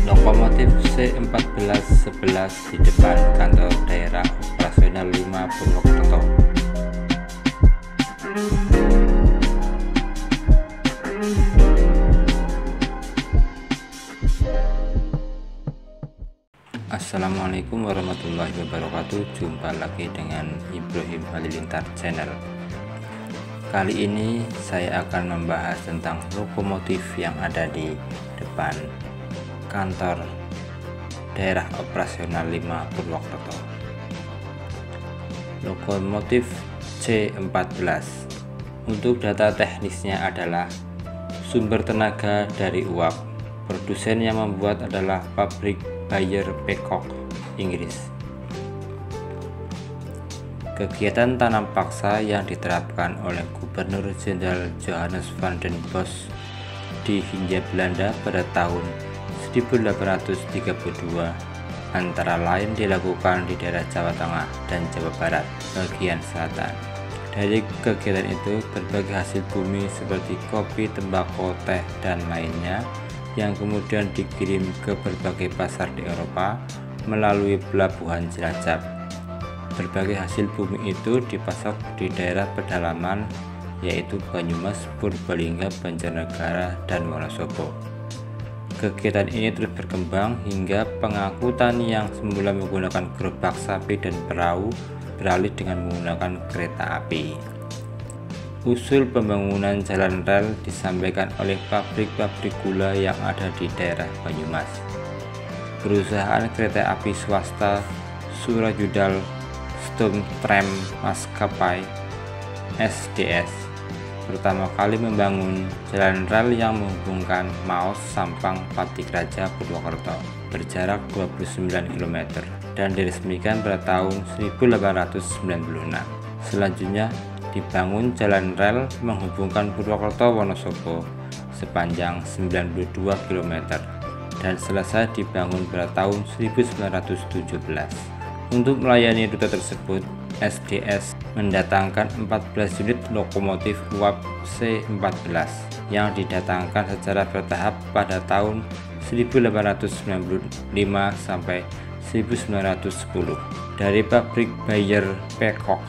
Lokomotif C1411 di depan kantor daerah operasional 5 Purwokerto. Assalamualaikum warahmatullahi wabarakatuh. Jumpa lagi dengan Ibrahim Halilintar Channel. Kali ini saya akan membahas tentang lokomotif yang ada di depan kantor daerah operasional 5 Purwokerto. Lokomotif C14 untuk data teknisnya adalah sumber tenaga dari uap. Produsen yang membuat adalah pabrik Bayer Peacock, Inggris. Kegiatan tanam paksa yang diterapkan oleh Gubernur Jenderal Johannes van den Bosch di Hindia Belanda pada tahun 1832 antara lain dilakukan di daerah Jawa Tengah dan Jawa Barat bagian selatan. Dari kegiatan itu, berbagai hasil bumi seperti kopi, tembakau, teh, dan lainnya yang kemudian dikirim ke berbagai pasar di Eropa melalui pelabuhan Cilacap. Berbagai hasil bumi itu dipasok di daerah pedalaman yaitu Banyumas, Purbalingga, Banjarnegara, dan Wonosobo. Kegiatan ini terus berkembang hingga pengangkutan yang semula menggunakan gerobak sapi dan perahu beralih dengan menggunakan kereta api. Usul pembangunan jalan rel disampaikan oleh pabrik-pabrik gula yang ada di daerah Banyumas. Perusahaan kereta api swasta Surajudal Stoomtram Maskapai SDS pertama kali membangun jalan rel yang menghubungkan Maos, Sampang, Patikraja, Purwokerto berjarak 29 km dan diresmikan pada tahun 1896. Selanjutnya dibangun jalan rel menghubungkan Purwokerto Wonosobo sepanjang 92 km dan selesai dibangun pada tahun 1917. Untuk melayani rute tersebut, SDS mendatangkan 14 unit lokomotif uap C14 yang didatangkan secara bertahap pada tahun 1895 sampai 1910 dari pabrik Bayer Peacock,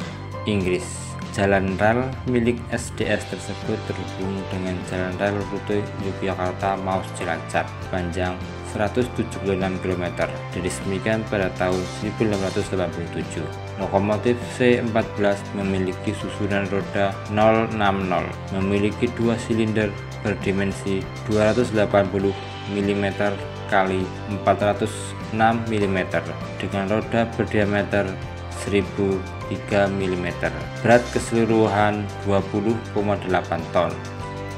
Inggris. Jalan rel milik SDS tersebut terhubung dengan jalan rel rute Yogyakarta Maus Cilacap panjang 176 km diresmikan pada tahun 1887. Lokomotif C14 memiliki susunan roda 060, memiliki 2 silinder berdimensi 280 mm kali 406 mm dengan roda berdiameter 1003 mm, berat keseluruhan 20,8 ton.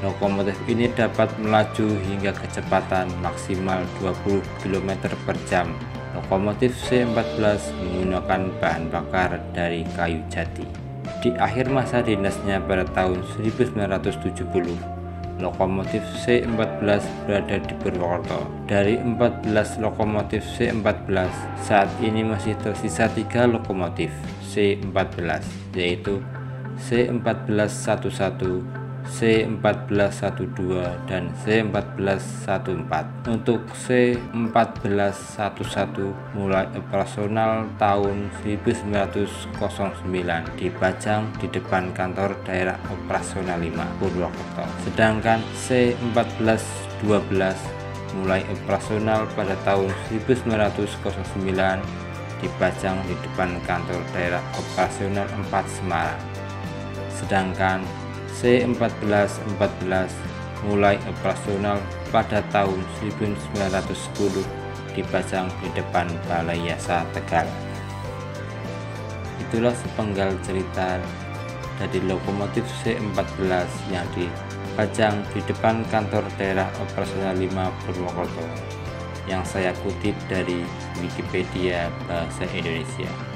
Lokomotif ini dapat melaju hingga kecepatan maksimal 20 km per jam. Lokomotif C14 menggunakan bahan bakar dari kayu jati. Di akhir masa dinasnya pada tahun 1970, lokomotif C14 berada di Purwokerto. Dari 14 lokomotif C14, saat ini masih tersisa 3 lokomotif C14, yaitu C1411, C1412, dan C1414. Untuk C1411 mulai operasional tahun 1909 dipajang di depan kantor daerah operasional 5 Purwokerto. Sedangkan C1412 mulai operasional pada tahun 1909 dipajang di depan kantor daerah operasional 4 Semarang. Sedangkan C1414 mulai operasional pada tahun 1910 dipajang di depan Balai Yasa Tegal. Itulah sepenggal cerita dari lokomotif C14 yang dipajang di depan kantor daerah operasional 5 Purwokerto yang saya kutip dari Wikipedia Bahasa Indonesia.